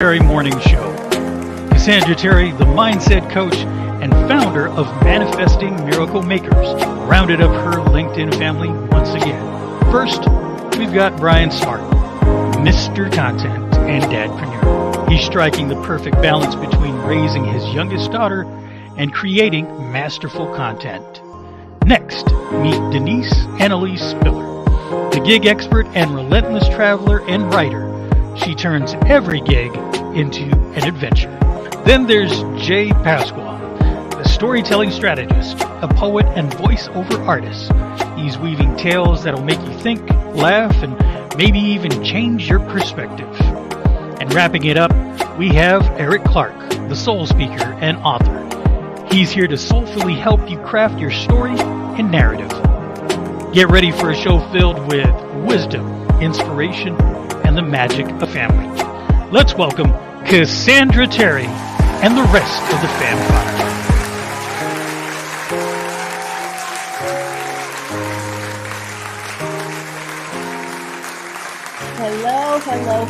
Terry Morning Show. Cassandra Terry, the mindset coach and founder of Manifesting Miracle Makers, rounded up her LinkedIn family once again. First, we've got Brian Smart, Mr. Content and Dadpreneur. He's striking the perfect balance between raising his youngest daughter and creating masterful content. Next, meet Denise Annalise Spiller, the gig expert and relentless traveler and writer. She turns every gig into an adventure. Then there's Jay Pasquale, the storytelling strategist, a poet and voiceover artist. He's weaving tales that'll make you think, laugh, and maybe even change your perspective. And wrapping it up, we have Eric Clark, the soul speaker and author. He's here to soulfully help you craft your story and narrative. Get ready for a show filled with wisdom, inspiration, and the magic of family. Let's welcome Cassandra Terry and the rest of the Fam Fire.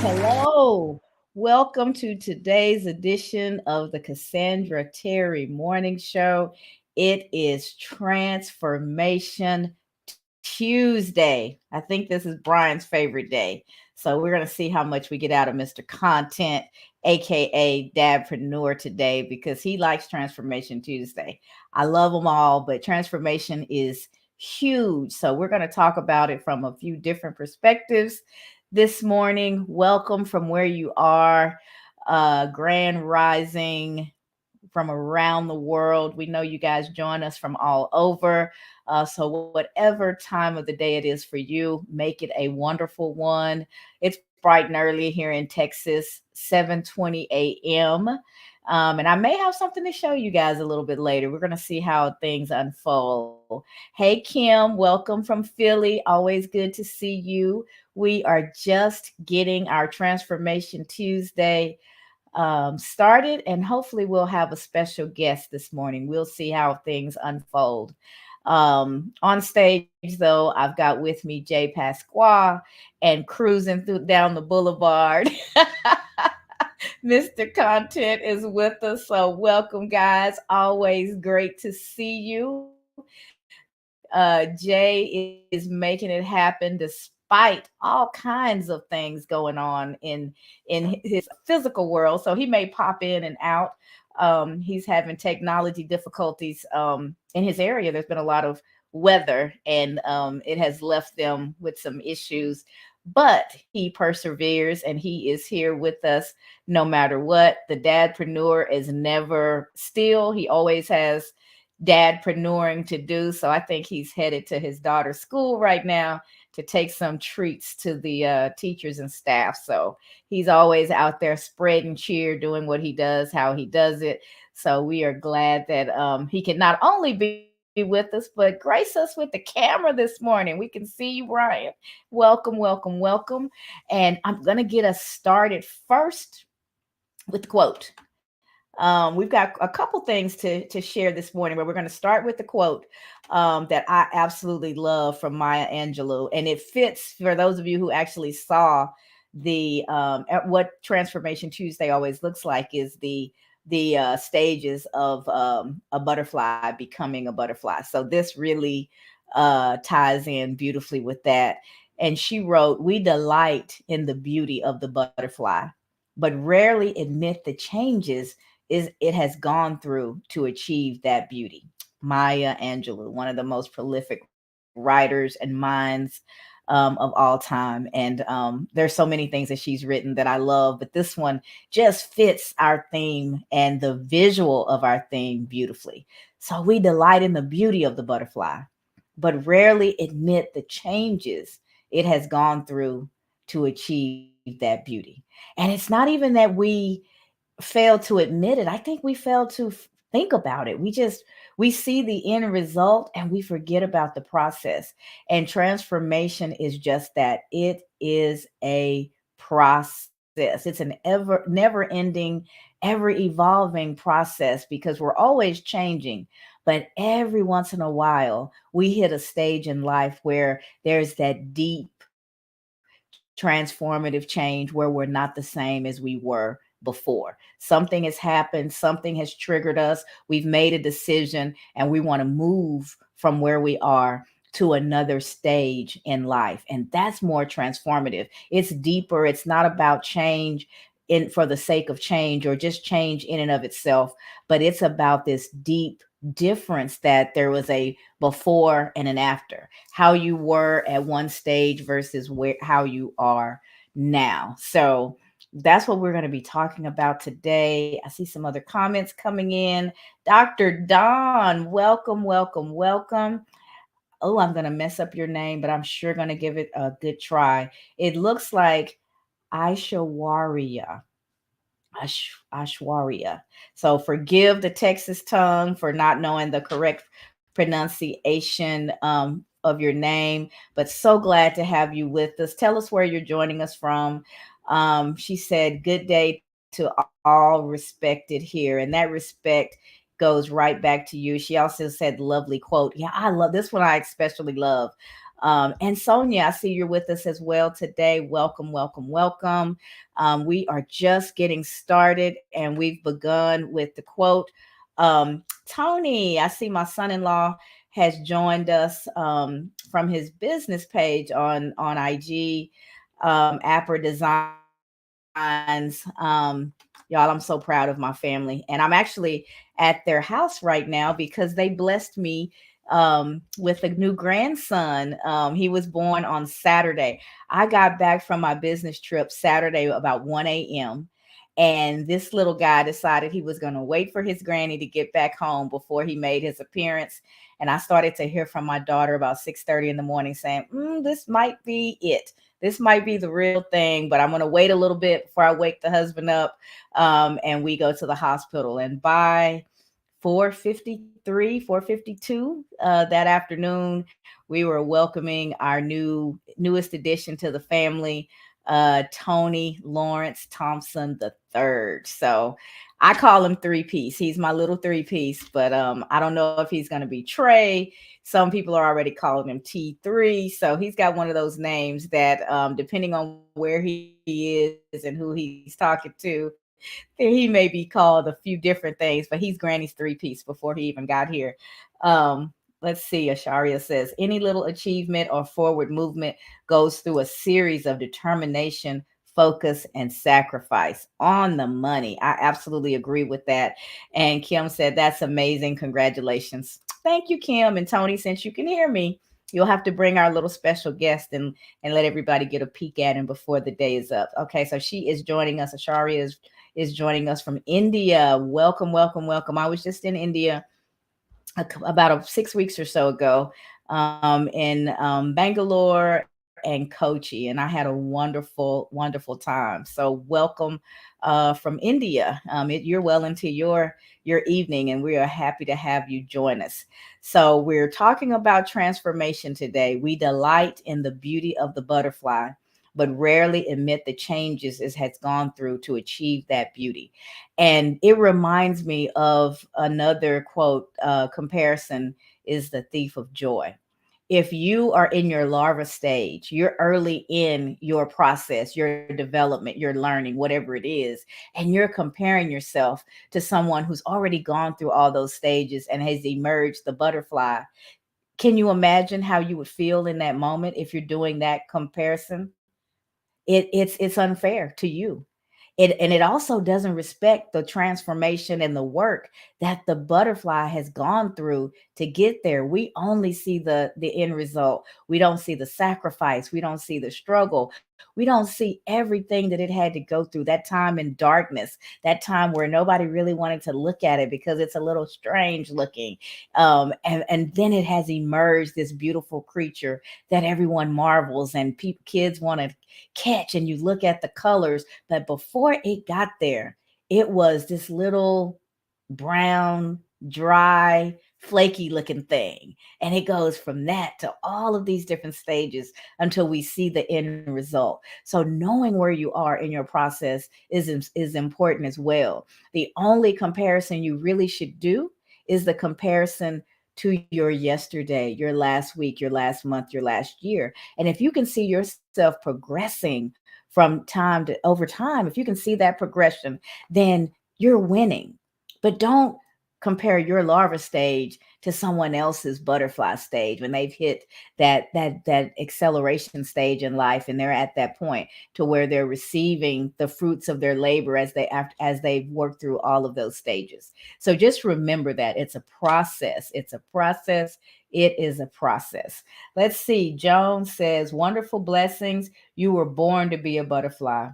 Hello. Welcome to today's edition of the Cassandra Terry Morning Show. It is Transformation Tuesday. I think this is Brian's favorite day. So we're going to see how much we get out of Mr. Content, aka Dadpreneur, today, because he likes Transformation Tuesday. I love them all, but transformation is huge. So we're going to talk about it from a few different perspectives this morning. Welcome from where you are, Grand Rising from around the world. We know you guys join us from all over. So whatever time of the day it is for you, make it a wonderful one. It's bright and early here in Texas, 7:20 a.m. And I may have something to show you guys a little bit later. We're going to see how things unfold. Hey, Kim, welcome from Philly. Always good to see you. We are just getting our Transformation Tuesday started, and hopefully we'll have a special guest this morning. We'll see how things unfold. On stage, though, I've got with me Jay Pasquale and cruising down the boulevard. Mr. Content is with us. So welcome, guys. Always great to see you. Jay is making it happen despite all kinds of things going on in his physical world. So he may pop in and out. He's having technology difficulties in his area. There's been a lot of weather, and it has left them with some issues. But he perseveres, and he is here with us no matter what. The Dadpreneur is never still. He always has dadpreneuring to do. So I think he's headed to his daughter's school right now to take some treats to the teachers and staff. So he's always out there spreading cheer, doing what he does, how he does it. So we are glad that he can not only be with us, but grace us with the camera this morning. We can see you, Brian. Welcome. And I'm going to get us started first with the quote. We've got a couple things to share this morning, but we're going to start with the quote that I absolutely love from Maya Angelou. And it fits for those of you who actually saw the what Transformation Tuesday always looks like is the stages of a butterfly becoming a butterfly. So this really ties in beautifully with that. And she wrote, "We delight in the beauty of the butterfly, but rarely admit the changes it has gone through to achieve that beauty." Maya Angelou, one of the most prolific writers and minds of all time. And there's so many things that she's written that I love, but this one just fits our theme and the visual of our theme beautifully. So we delight in the beauty of the butterfly, but rarely admit the changes it has gone through to achieve that beauty. And it's not even that we fail to admit it. I think we fail to think about it. We see the end result and we forget about the process. And transformation is just that. It is a process. It's an never ending, ever evolving process because we're always changing. But every once in a while, we hit a stage in life where there's that deep transformative change where we're not the same as we were before. Something has happened, something has triggered us. We've made a decision and we want to move from where we are to another stage in life. And that's more transformative. It's deeper. It's not about change in for the sake of change or just change in and of itself, but it's about this deep difference that there was a before and an after, how you were at one stage versus where how you are now. So that's what we're going to be talking about today. I see some other comments coming in. Dr. Don, welcome, welcome, welcome. Oh, I'm going to mess up your name, but I'm sure going to give it a good try. It looks like Aishawaria. Ashwarya. So forgive the Texas tongue for not knowing the correct pronunciation of your name, but so glad to have you with us. Tell us where you're joining us from. She said, "Good day to all respected here," and that respect goes right back to you. She also said, "Lovely quote." Yeah, I love this one. I especially love. And Sonia, I see you're with us as well today. Welcome, welcome, welcome. We are just getting started and we've begun with the quote. Tony, I see my son in law has joined us from his business page on IG, Apper Designs. Y'all, I'm so proud of my family. And I'm actually at their house right now because they blessed me with a new grandson. He was born on Saturday. I got back from my business trip Saturday about 1 a.m. And this little guy decided he was going to wait for his granny to get back home before he made his appearance. And I started to hear from my daughter about 6:30 in the morning saying, this might be it. This might be the real thing, but I'm going to wait a little bit before I wake the husband up. And we go to the hospital. And by 4:53, 4:52 that afternoon, we were welcoming our newest addition to the family, Tony Lawrence Thompson the third. So I call him three piece. He's my little three piece, but I don't know if he's going to be Trey. Some people are already calling him T3. So he's got one of those names that, depending on where he is and who he's talking to, he may be called a few different things, but he's Granny's three piece before he even got here. Let's see. Asharia says any little achievement or forward movement goes through a series of determination, focus, and sacrifice. On the money. I absolutely agree with that. And Kim said, "That's amazing. Congratulations." Thank you, Kim. And Tony, since you can hear me, you'll have to bring our little special guest and let everybody get a peek at him before the day is up. Okay, so she is joining us. Asharia is joining us from India. Welcome, welcome, welcome. I was just in India about 6 weeks or so ago in Bangalore and Kochi, and I had a wonderful, wonderful time. So welcome from India. You're well into your evening, and we are happy to have you join us. So we're talking about transformation today. We delight in the beauty of the butterfly, but rarely admit the changes it has gone through to achieve that beauty. And it reminds me of another quote, comparison is the thief of joy. If you are in your larva stage, you're early in your process, your development, your learning, whatever it is, and you're comparing yourself to someone who's already gone through all those stages and has emerged the butterfly. Can you imagine how you would feel in that moment if you're doing that comparison? It's unfair to you. And it also doesn't respect the transformation and the work that the butterfly has gone through to get there. We only see the end result. We don't see the sacrifice. We don't see the struggle. We don't see everything that it had to go through, that time in darkness, that time where nobody really wanted to look at it because it's a little strange looking. And then it has emerged this beautiful creature that everyone marvels and kids want to catch, and you look at the colors. But before it got there, it was this little brown, dry, flaky looking thing. And it goes from that to all of these different stages until we see the end result. So knowing where you are in your process is important as well. The only comparison you really should do is the comparison to your yesterday, your last week, your last month, your last year. And if you can see yourself progressing from time to over time, if you can see that progression, then you're winning. But don't compare your larva stage to someone else's butterfly stage when they've hit that acceleration stage in life, and they're at that point to where they're receiving the fruits of their labor as they've worked through all of those stages. So just remember that it's a process. It's a process. It is a process. Let's see. Joan says, wonderful blessings. You were born to be a butterfly,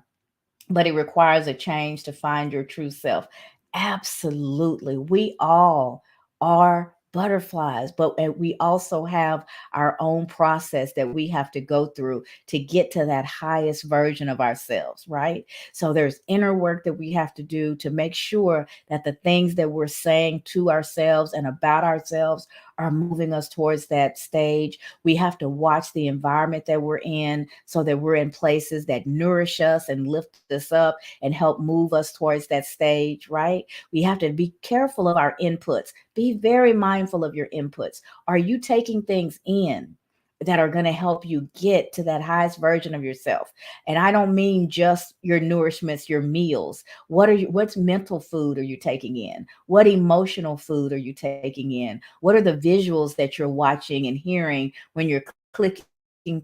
but it requires a change to find your true self. Absolutely. We all are butterflies, but we also have our own process that we have to go through to get to that highest version of ourselves, right? So there's inner work that we have to do to make sure that the things that we're saying to ourselves and about ourselves are moving us towards that stage. We have to watch the environment that we're in so that we're in places that nourish us and lift us up and help move us towards that stage, right? We have to be careful of our inputs. Be very mindful of your inputs. Are you taking things in that are going to help you get to that highest version of yourself? And I don't mean just your nourishments, your meals. What's mental food are you taking in? What emotional food are you taking in? What are the visuals that you're watching and hearing when you're clicking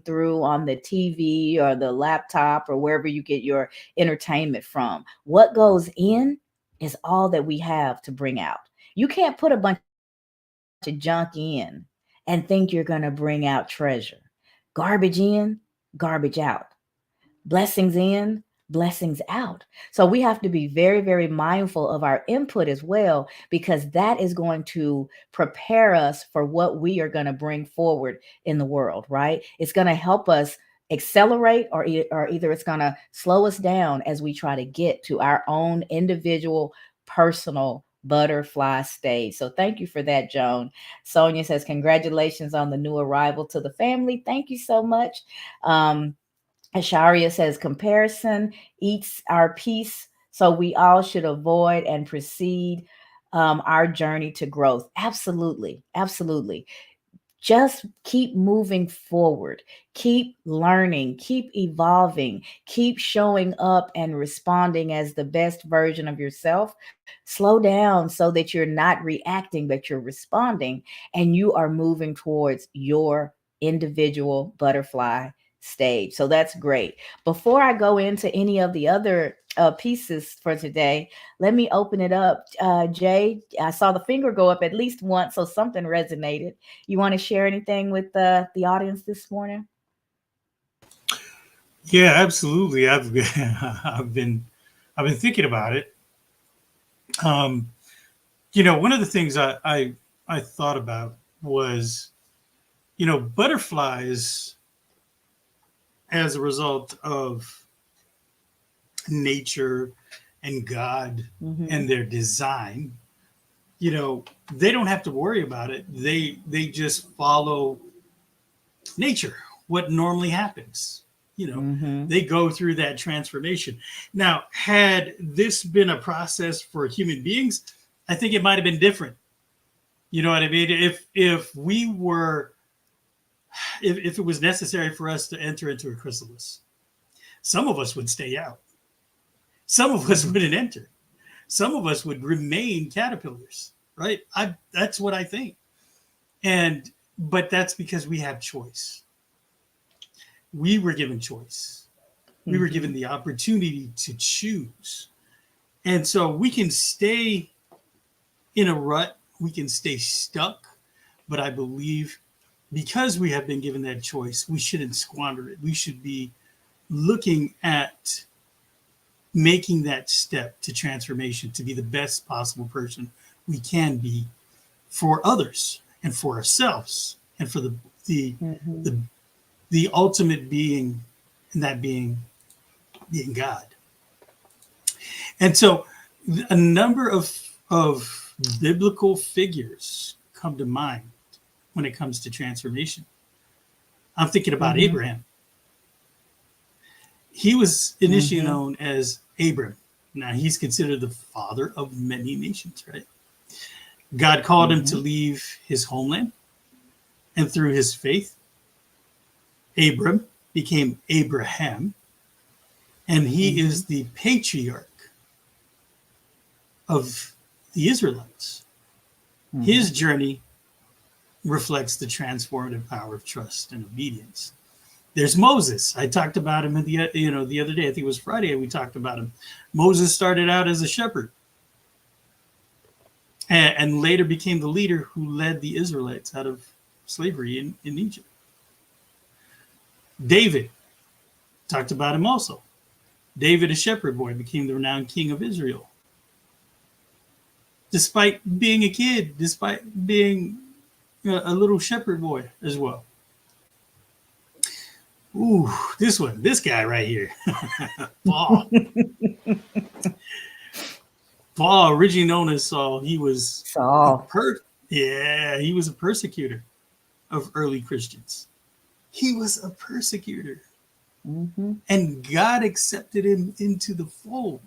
through on the TV or the laptop or wherever you get your entertainment from? What goes in is all that we have to bring out. You can't put a bunch of junk in and think you're going to bring out treasure. Garbage in, garbage out. Blessings in, blessings out. So we have to be very, very mindful of our input as well, because that is going to prepare us for what we are going to bring forward in the world, right? It's going to help us accelerate, or either it's going to slow us down as we try to get to our own individual personal butterfly stage. So thank you for that, Joan. Sonia says, congratulations on the new arrival to the family. Thank you so much. Asharia says, comparison eats our peace, so we all should avoid and proceed our journey to growth. Absolutely. Absolutely. Just keep moving forward, keep learning, keep evolving, keep showing up and responding as the best version of yourself. Slow down so that you're not reacting, but you're responding, and you are moving towards your individual butterfly stage. So that's great. Before I go into any of the other pieces for today, let me open it up. Jay, I saw the finger go up at least once, so something resonated. You want to share anything with the audience this morning? Yeah, absolutely. I've been I've been thinking about it. Um, one of the things I thought about was, butterflies, as a result of nature and God Mm-hmm. and their design, they don't have to worry about it. They just follow nature, what normally happens. Mm-hmm. They go through that transformation. Now, had this been a process for human beings, I think it might have been different. You know what I mean? If we were, if it was necessary for us to enter into a chrysalis, some of us would stay out. Some of us Mm-hmm. wouldn't enter. Some of us would remain caterpillars, right? That's what I think. But that's because we have choice. We were given choice. We were Mm-hmm. given the opportunity to choose. And so we can stay in a rut, we can stay stuck, but I believe because we have been given that choice, we shouldn't squander it. We should be looking at making that step to transformation to be the best possible person we can be for others and for ourselves and for the Mm-hmm. the, the ultimate being, and that being God. And so a number of biblical figures come to mind when it comes to transformation. I'm thinking about Mm-hmm. Abraham. He was initially Mm-hmm. known as Abram. Now he's considered the father of many nations, right? God called him to Mm-hmm. leave his homeland, and through his faith, Abram became Abraham, And he is the patriarch of the Israelites. His journey reflects the transformative power of trust and obedience. There's Moses. I talked about him the other day. I think it was Friday. We talked about him. Moses started out as a shepherd, and later became the leader who led the Israelites out of slavery in Egypt. David, talked about him also. David, a shepherd boy, became the renowned king of Israel. Despite being a kid, despite being a little shepherd boy as well. Ooh, this guy right here. Paul. Paul, originally known as Saul, he was Saul. he was a persecutor of early Christians. He was a persecutor. And God accepted him into the fold.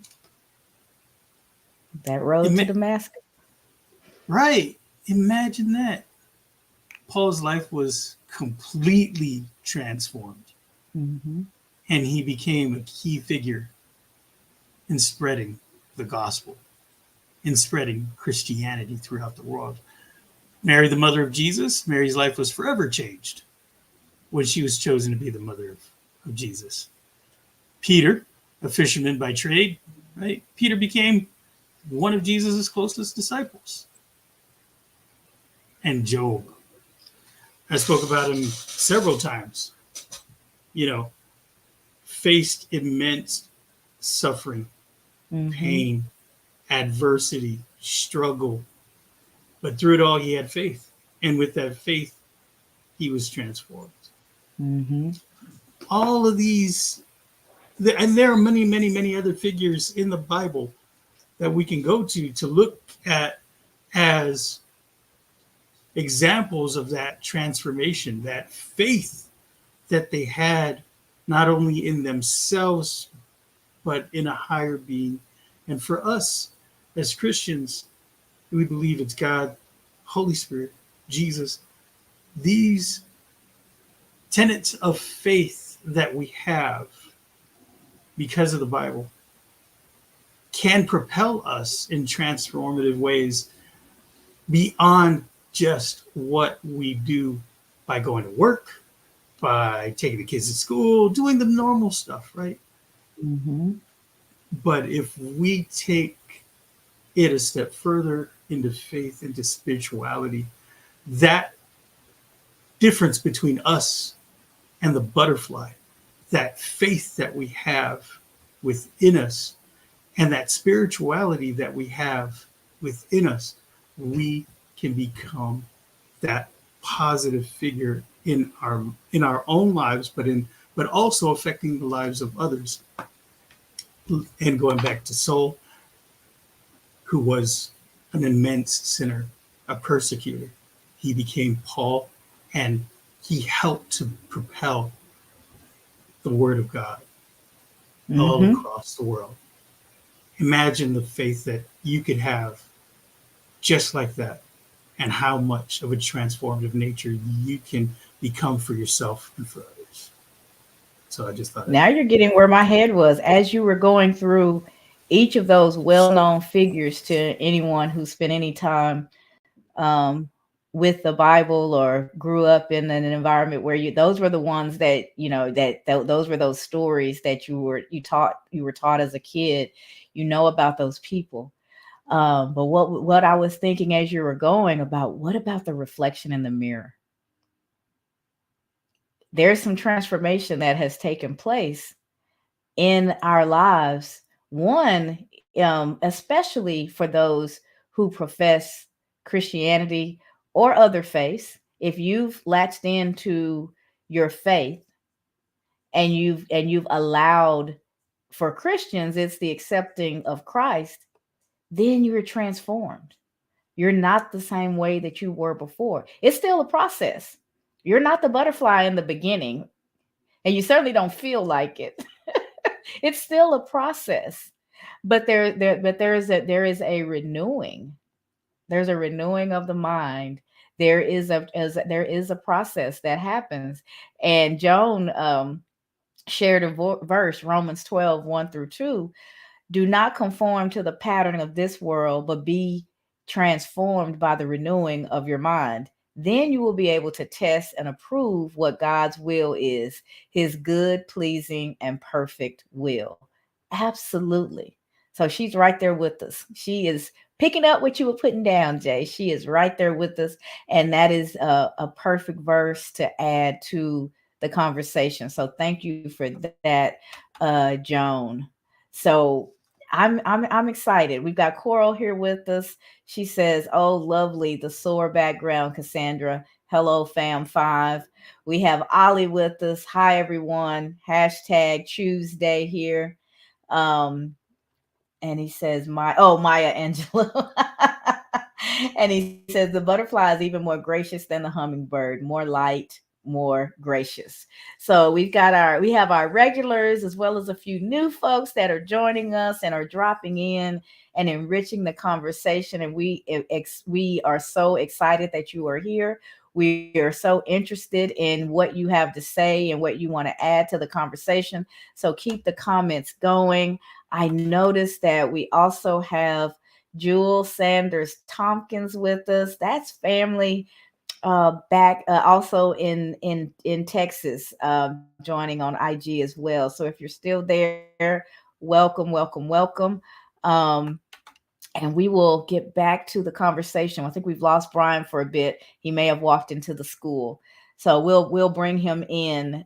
That road to Damascus. Right. Imagine that. Paul's life was completely transformed. And he became a key figure in spreading the gospel, in spreading Christianity throughout the world. Mary, the mother of Jesus, Mary's life was forever changed when she was chosen to be the mother of Jesus. Peter, a fisherman by trade, right? Peter became one of Jesus's closest disciples. And Job. I spoke about him several times. Faced immense suffering, pain, adversity, struggle. But through it all, he had faith. And with that faith, he was transformed. All of these, and there are many, many, many other figures in the Bible that we can go to look at as examples of that transformation, that faith that they had, not only in themselves, but in a higher being. And for us as Christians, we believe it's God, Holy Spirit, Jesus. These tenets of faith that we have because of the Bible can propel us in transformative ways beyond just what we do by going to work, by taking the kids to school, doing the normal stuff, right? But if we take it a step further into faith, into spirituality, that difference between us and the butterfly, that faith that we have within us, and that spirituality that we have within us, we can become that positive figure in our own lives, but also affecting the lives of others. And going back to Saul, who was an immense sinner, a persecutor, he became Paul, and he helped to propel the word of God all across the world. Imagine the faith that you could have just like that, and how much of a transformative nature you can become for yourself and for others. So I just thought. Now you're getting where my head was as you were going through each of those well-known figures to anyone who spent any time with the Bible or grew up in an environment where those were the ones that, those were those stories that you were taught as a kid, about those people. But what I was thinking as you were going about, what about the reflection in the mirror? There's some transformation that has taken place in our lives. One, especially for those who profess Christianity or other faiths. If you've latched into your faith and you've allowed, for Christians, it's the accepting of Christ, then you're transformed. You're not the same way that you were before. It's still a process. You're not the butterfly in the beginning, and you certainly don't feel like it. It's still a process, but there is a renewing. There's a renewing of the mind. There is a process that happens. And Joan shared a verse, Romans 12, 1 through 2. Do not conform to the pattern of this world, but be transformed by the renewing of your mind. Then you will be able to test and approve what God's will is, his good, pleasing, and perfect will. Absolutely. So she's right there with us. She is picking up what you were putting down, Jay. She is right there with us. And that is a perfect verse to add to the conversation. So thank you for that, Joan. So I'm excited. We've got Coral here with us. She says, "Oh, lovely, the soar background, Cassandra. Hello, fam five." We have Ollie with us. Hi, everyone. Hashtag Tuesday here. Um, and he says, Maya Angelou. And he says, the butterfly is even more gracious than the hummingbird, more light, more gracious. So we have our regulars as well as a few new folks that are joining us and are dropping in and enriching the conversation. And we are so excited that you are here. We are so interested in what you have to say and what you want to add to the conversation. So keep the comments going. I noticed that we also have Jewel Sanders Tompkins with us. That's family back also in Texas, joining on IG as well. So if you're still there, welcome. Um, and we will get back to the conversation. I think we've lost Brian for a bit. He may have walked into the school, so we'll bring him in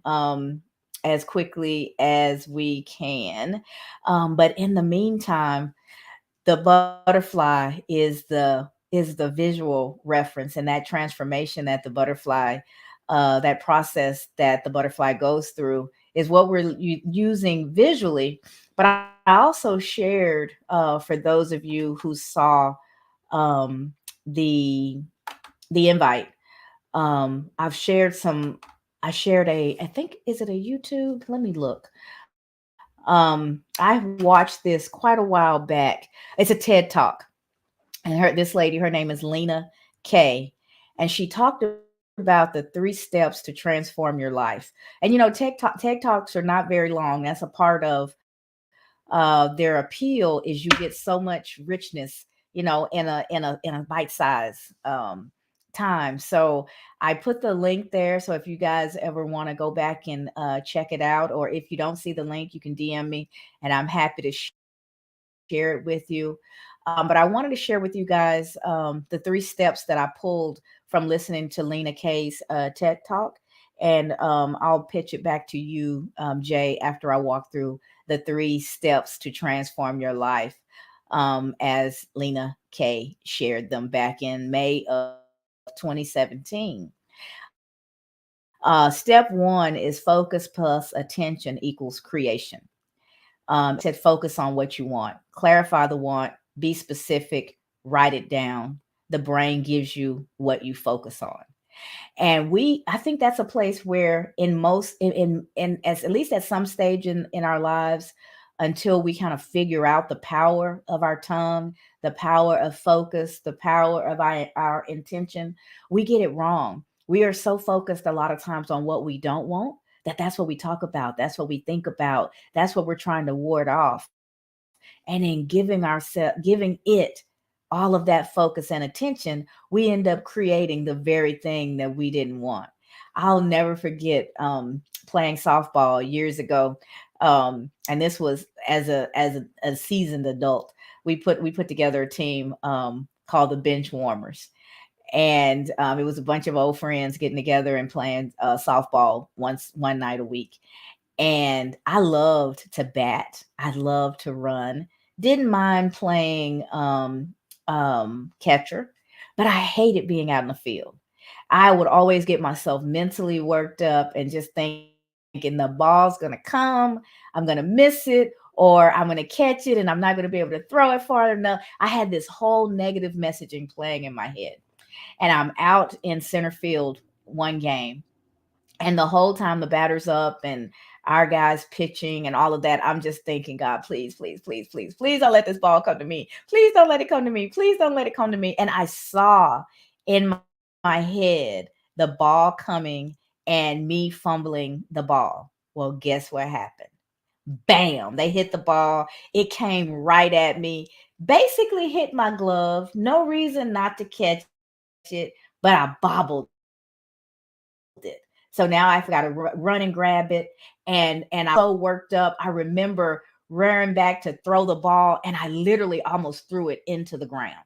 as quickly as we can. But in the meantime, the butterfly is the visual reference, and that transformation that the butterfly that process that the butterfly goes through is what we're using visually. But I also shared for those of you who saw um, the invite. I shared I think, is it a YouTube? Let me look. I watched this quite a while back. It's a TED Talk. And this lady, her name is Lena Kay, and she talked about the 3 steps to transform your life. And TED Talks are not very long. That's a part of their appeal, is you get so much richness, in a bite-size time. So I put the link there. So if you guys ever want to go back and check it out, or if you don't see the link, you can DM me, and I'm happy to share it with you. But I wanted to share with you guys the 3 steps that I pulled from listening to Lena Kay's TED Talk. And I'll pitch it back to you, Jay, after I walk through the 3 steps to transform your life, as Lena Kay shared them back in May of 2017. Step 1 is focus plus attention equals creation. It said focus on what you want, clarify the want, be specific, write it down. The brain gives you what you focus on. And I think that's a place where in most in as at least at some stage in our lives, until we kind of figure out the power of our tongue, the power of focus, the power of our intention, we get it wrong. We are so focused a lot of times on what we don't want, that's what we talk about, that's what we think about, that's what we're trying to ward off. And in giving it all of that focus and attention, we end up creating the very thing that we didn't want. I'll never forget playing softball years ago, and this was as a seasoned adult. We put together a team called the Bench Warmers, and it was a bunch of old friends getting together and playing softball one night a week. And I loved to bat. I loved to run. Didn't mind playing catcher, but I hated being out in the field. I would always get myself mentally worked up and just thinking the ball's going to come, I'm going to miss it, or I'm going to catch it and I'm not going to be able to throw it far enough. I had this whole negative messaging playing in my head. And I'm out in center field one game, and the whole time the batter's up and our guys pitching and all of that, I'm just thinking, God, please don't let this ball come to me. Please don't let it come to me. Please don't let it come to me. And I saw in my head the ball coming and me fumbling the ball. Well, guess what happened? Bam, they hit the ball. It came right at me, basically hit my glove. No reason not to catch it, but I bobbled it. So now I've got to run and grab it. And I was so worked up. I remember rearing back to throw the ball, and I literally almost threw it into the ground.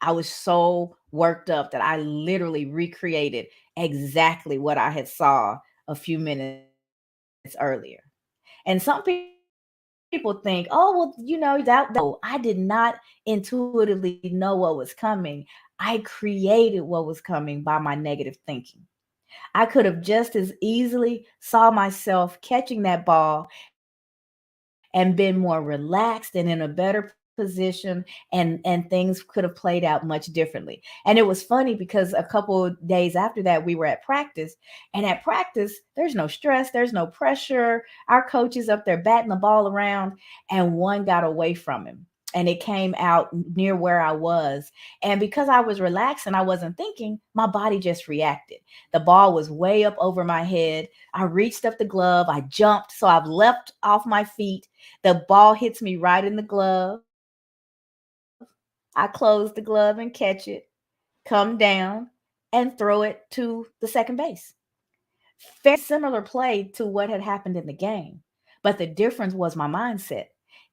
I was so worked up that I literally recreated exactly what I had saw a few minutes earlier. And some people think, oh, well, no, I did not intuitively know what was coming. I created what was coming by my negative thinking. I could have just as easily saw myself catching that ball and been more relaxed and in a better position, and things could have played out much differently. And it was funny because a couple of days after that we were at practice, and at practice there's no stress, there's no pressure. Our coach is up there batting the ball around, and one got away from him, and it came out near where I was. And because I was relaxed and I wasn't thinking, my body just reacted. The ball was way up over my head. I reached up the glove, I jumped, so I've leapt off my feet. The ball hits me right in the glove. I close the glove and catch it, come down, and throw it to the second base. Very similar play to what had happened in the game, but the difference was my mindset.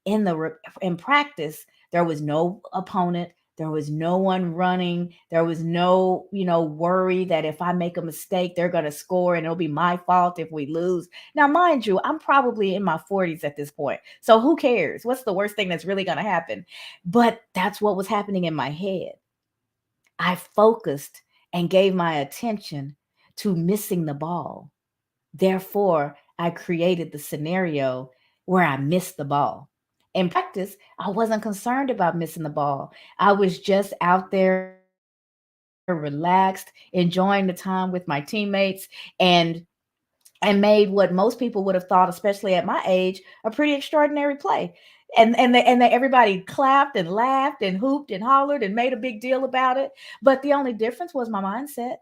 In practice, there was no opponent, there was no one running, there was no, worry that if I make a mistake, they're going to score and it'll be my fault if we lose. Now, mind you, I'm probably in my 40s at this point. So who cares? What's the worst thing that's really going to happen? But that's what was happening in my head. I focused and gave my attention to missing the ball. Therefore, I created the scenario where I missed the ball. In practice, I wasn't concerned about missing the ball. I was just out there relaxed, enjoying the time with my teammates, and and made what most people would have thought, especially at my age, a pretty extraordinary play. And everybody clapped and laughed and hooped and hollered and made a big deal about it. But the only difference was my mindset.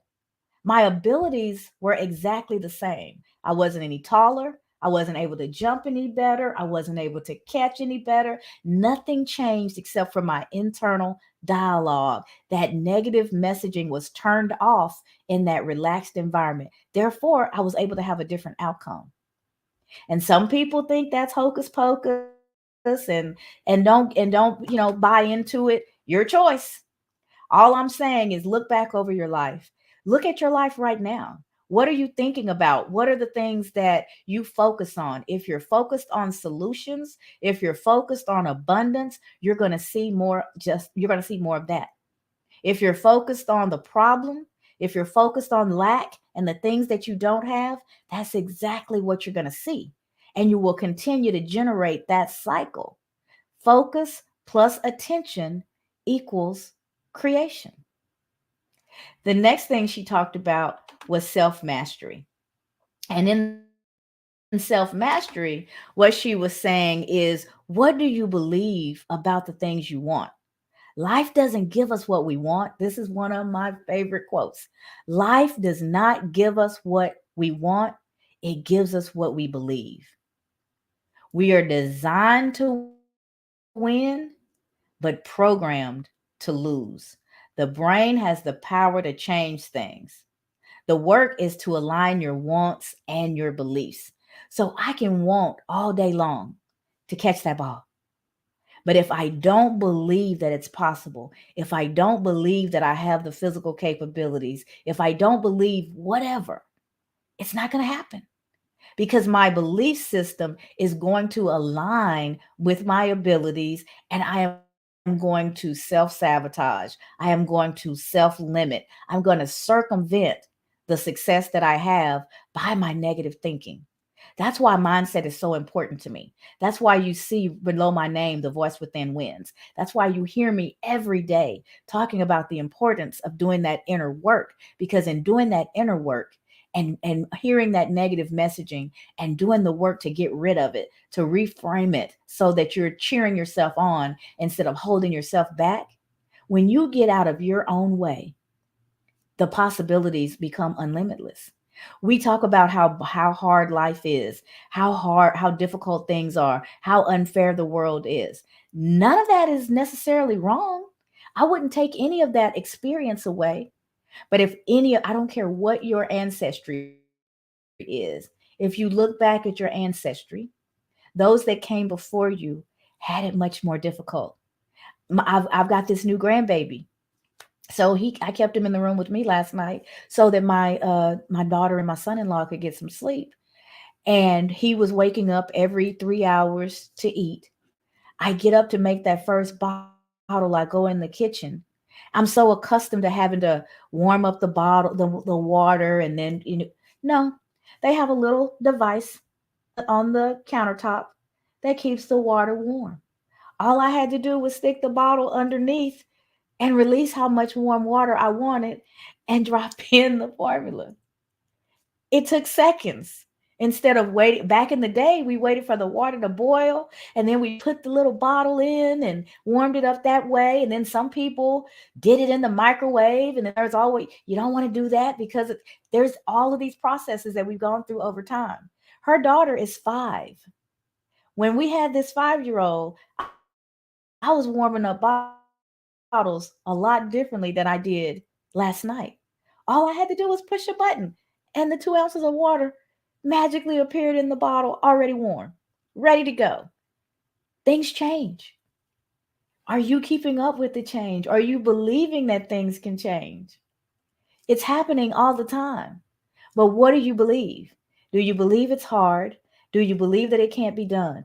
My abilities were exactly the same. I wasn't any taller. I wasn't able to jump any better. I wasn't able to catch any better. Nothing changed except for my internal dialogue. That negative messaging was turned off in that relaxed environment. Therefore, I was able to have a different outcome. And some people think that's hocus pocus and don't buy into it. Your choice. All I'm saying is look back over your life. Look at your life right now. What are you thinking about? What are the things that you focus on? If you're focused on solutions, if you're focused on abundance, you're going to see more of that. If you're focused on the problem, if you're focused on lack and the things that you don't have, that's exactly what you're going to see. And you will continue to generate that cycle. Focus plus attention equals creation. The next thing she talked about was self mastery. And in self mastery, what she was saying is, what do you believe about the things you want? Life doesn't give us what we want. This is one of my favorite quotes. Life does not give us what we want, it gives us what we believe. We are designed to win, but programmed to lose. The brain has the power to change things. The work is to align your wants and your beliefs. So I can want all day long to catch that ball. But if I don't believe that it's possible, if I don't believe that I have the physical capabilities, if I don't believe whatever, it's not going to happen because my belief system is going to align with my abilities, and I am going to self sabotage. I am going to self limit. I'm going to circumvent the success that I have by my negative thinking. That's why mindset is so important to me. That's why you see below my name, the voice within wins. That's why you hear me every day talking about the importance of doing that inner work, because in doing that inner work, and hearing that negative messaging and doing the work to get rid of it, to reframe it so that you're cheering yourself on instead of holding yourself back. When you get out of your own way, the possibilities become unlimitless. We talk about how hard life is, how difficult things are, how unfair the world is. None of that is necessarily wrong. I wouldn't take any of that experience away. But if any, I don't care what your ancestry is. If you look back at your ancestry, those that came before you had it much more difficult. I've got this new grandbaby. So I kept him in the room with me last night so that my daughter and my son-in-law could get some sleep. And he was waking up every 3 hours to eat. I get up to make that first bottle. I go in the kitchen. I'm so accustomed to having to warm up the bottle, the water, and then no, they have a little device on the countertop that keeps the water warm. All I had to do was stick the bottle underneath and release how much warm water I wanted and drop in the formula. It took seconds. Instead of waiting, back in the day, we waited for the water to boil and then we put the little bottle in and warmed it up that way. And then some people did it in the microwave. And there's always, you don't want to do that because there's all of these processes that we've gone through over time. Her daughter is 5. When we had this 5-year-old, I was warming up bottles a lot differently than I did last night. All I had to do was push a button, and the 2 ounces of water magically appeared in the bottle, already warm, ready to go. Things change. Are you keeping up with the change? Are you believing that things can change? It's happening all the time. But what do you believe? Do you believe it's hard? Do you believe that it can't be done?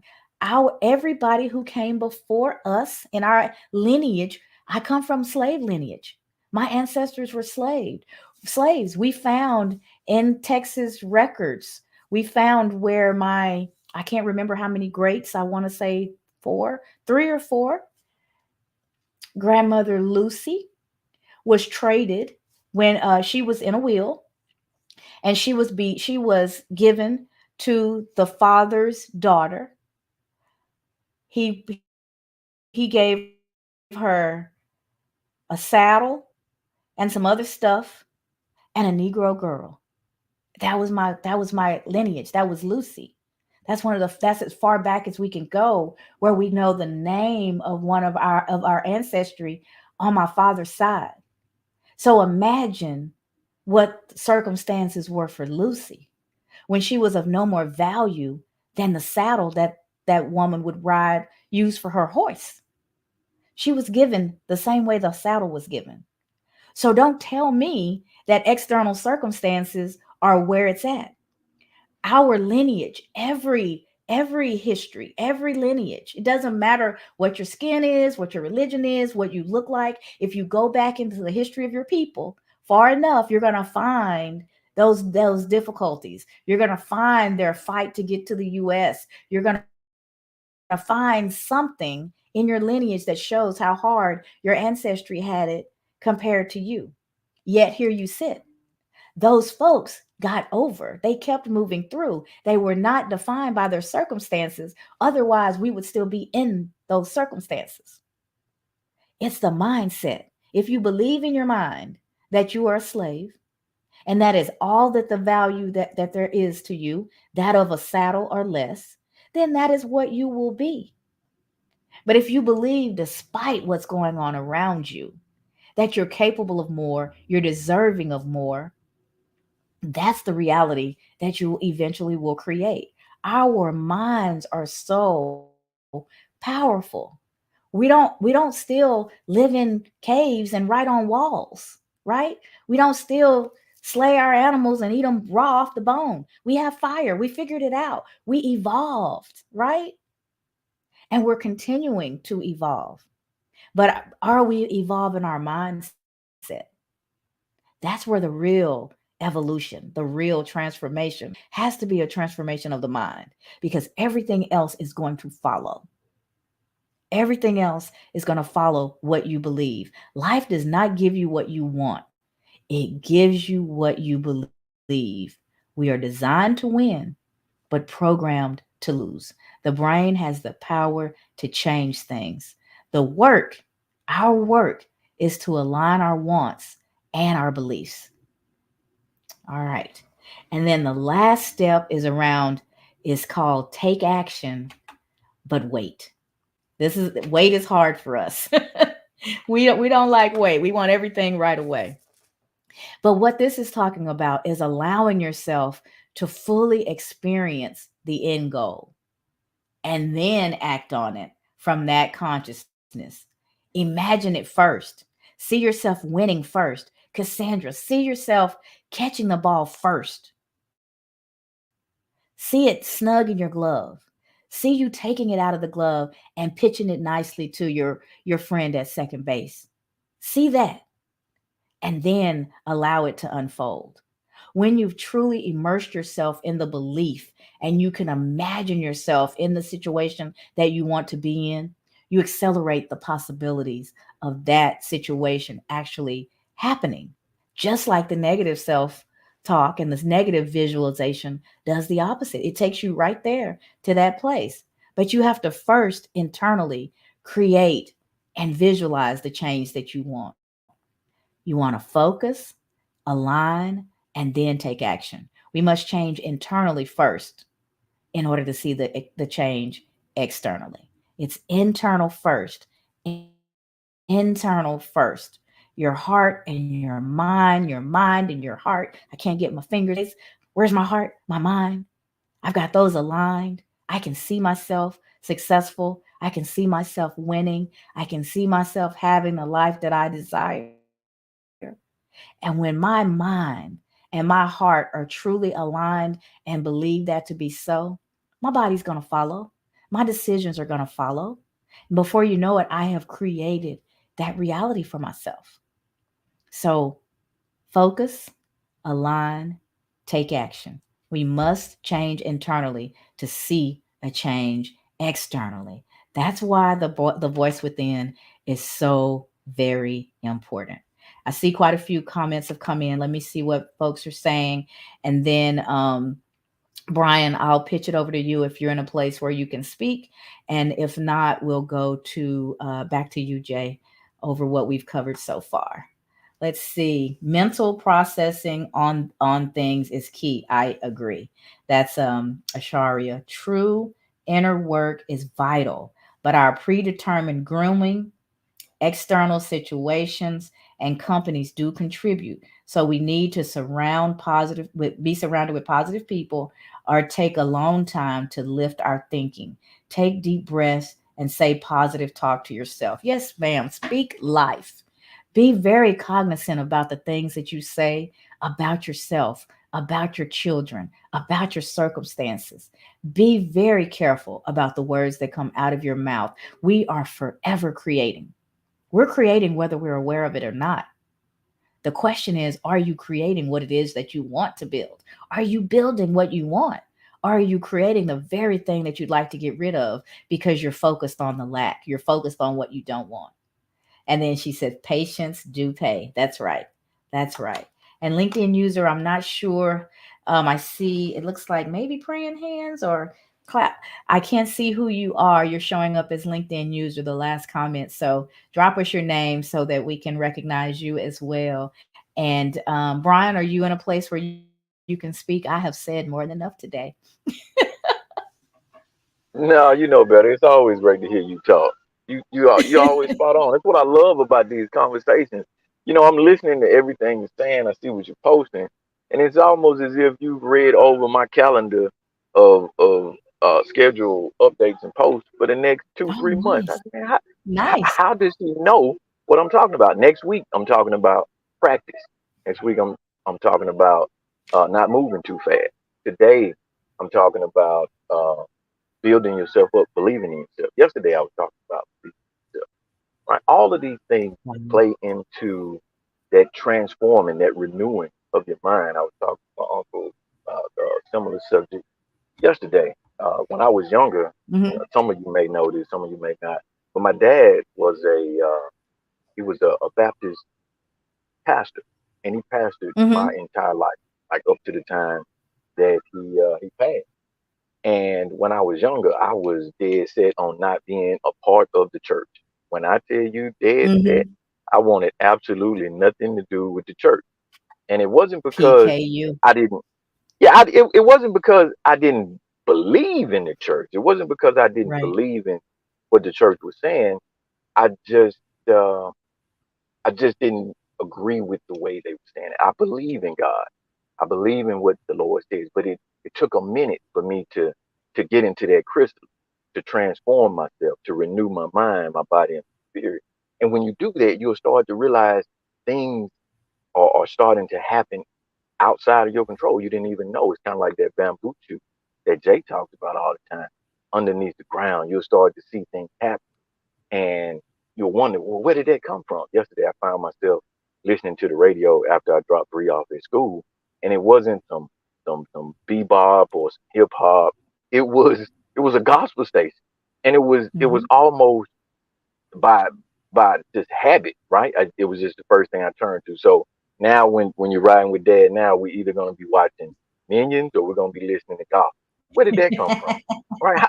Everybody who came before us in our lineage, I come from slave lineage. My ancestors were slaves. We found in Texas records, we found where I can't remember how many greats, I want to say 3 or 4, grandmother Lucy was traded when she was in a wheel and she was given to the father's daughter. He gave her a saddle and some other stuff and a Negro girl. That was my lineage. That was Lucy. That's as far back as we can go where we know the name of one of our ancestry on my father's side. So imagine what circumstances were for Lucy when she was of no more value than the saddle that woman would use for her horse. She was given the same way the saddle was given. So don't tell me that external circumstances are where it's at. Our lineage, every history, every lineage, it doesn't matter what your skin is, what your religion is, what you look like. If you go back into the history of your people far enough, you're going to find those difficulties. You're going to find their fight to get to the US. You're going to find something in your lineage that shows how hard your ancestry had it compared to you. Yet here you sit. Those folks got over. They kept moving through. They were not defined by their circumstances. Otherwise, we would still be in those circumstances. It's the mindset. If you believe in your mind that you are a slave, and that is all that the value that there is to you, that of a saddle or less, then that is what you will be. But if you believe, despite what's going on around you, that you're capable of more, you're deserving of more, that's the reality that you eventually will create. Our minds are so powerful. We don't still live in caves and write on walls, right? We don't still slay our animals and eat them raw off the bone. We have fire. We figured it out. We evolved, right? And we're continuing to evolve. But are we evolving our mindset? That's where the real evolution, the real transformation has to be a transformation of the mind because everything else is going to follow. Everything else is going to follow what you believe. Life does not give you what you want, it gives you what you believe. We are designed to win, but programmed to lose. The brain has the power to change things. The work, our work, is to align our wants and our beliefs. All right. And then the last step is called take action, but wait. This is wait is hard for us. We don't like wait. We want everything right away. But what this is talking about is allowing yourself to fully experience the end goal and then act on it from that consciousness. Imagine it first. See yourself winning first. Cassandra, see yourself catching the ball first. See it snug in your glove. See you taking it out of the glove and pitching it nicely to your friend at second base. See that and then allow it to unfold. When you've truly immersed yourself in the belief and you can imagine yourself in the situation that you want to be in, you accelerate the possibilities of that situation actually happening. Just like the negative self talk and this negative visualization does the opposite. It takes you right there to that place. But you have to first internally create and visualize the change that you want. You want to focus, align, and then take action. We must change internally first in order to see the change externally. It's internal first. Internal first. Your heart and your mind and your heart. I can't get my fingers in that place. Where's my heart? My mind. I've got those aligned. I can see myself successful. I can see myself winning. I can see myself having the life that I desire. And when my mind and my heart are truly aligned and believe that to be so, my body's going to follow. My decisions are going to follow. Before you know it, I have created that reality for myself. So focus, align, take action. We must change internally to see a change externally. That's why the voice within is so very important. I see quite a few comments have come in. Let me see what folks are saying. And then Brian, I'll pitch it over to you if you're in a place where you can speak. And if not, we'll go to back to you, Jay, over what we've covered so far. Let's see. Mental processing on things is key. I agree. That's Asharia. True inner work is vital, but our predetermined grooming, external situations, and companies do contribute. So we need to be surrounded with positive people, or take alone time to lift our thinking. Take deep breaths and say positive talk to yourself. Yes, ma'am. Speak life. Be very cognizant about the things that you say about yourself, about your children, about your circumstances. Be very careful about the words that come out of your mouth. We are forever creating. We're creating whether we're aware of it or not. The question is, are you creating what it is that you want to build? Are you building what you want? Or are you creating the very thing that you'd like to get rid of because you're focused on the lack? You're focused on what you don't want. And then she said, patience do pay. That's right. That's right. And LinkedIn user, I'm not sure. I see it looks like maybe praying hands or clap. I can't see who you are. You're showing up as LinkedIn user, the last comment. So drop us your name so that we can recognize you as well. And Brian, are you in a place where you can speak? I have said more than enough today. No, you know better. It's always great to hear you talk. You always spot on. That's what I love about these conversations. I'm listening to everything you're saying. I see what you're posting, and it's almost as if you've read over my calendar of schedule updates and posts for the next two, Oh, 3 months. I nice. said, man, Nice. how does he know what I'm talking about? Next week, I'm talking about practice. Next week, I'm talking about not moving too fast. Today, I'm talking about building yourself up, believing in yourself. Yesterday, I was talking about believing in yourself. Right, all of these things play into that transforming, that renewing of your mind. I was talking to my uncle about a similar subject yesterday. When I was younger, Mhm. some of you may know this, some of you may not. But my dad was he was a Baptist pastor, and he pastored my Mhm. entire life, like up to the time that he passed. And when I was younger, I was dead set on not being a part of the church. When I tell you dead set, Mhm. I wanted absolutely nothing to do with the church. And it wasn't because PKU. I didn't. Yeah, it wasn't because I didn't believe in the church. It wasn't because I didn't Right. believe in what the church was saying. I just uh, I just didn't agree with the way they were saying it. I believe in God. I believe in what the Lord says, but it took a minute for me to get into that crystal, to transform myself, to renew my mind, my body, and spirit. And when you do that, you'll start to realize things are starting to happen outside of your control. You didn't even know. It's kind of like that bamboo shoot that Jay talks about all the time. Underneath the ground, you'll start to see things happen, and you'll wonder, well, where did that come from? Yesterday, I found myself listening to the radio after I dropped Bree off at school, and it wasn't some bebop or some hip hop. It was a gospel station, and it was Mhm. almost by by just habit, right? It was just the first thing I turned to. So now, when you're riding with Dad, now we're either gonna be watching Minions or we're gonna be listening to gospel. Where did that come from? Right?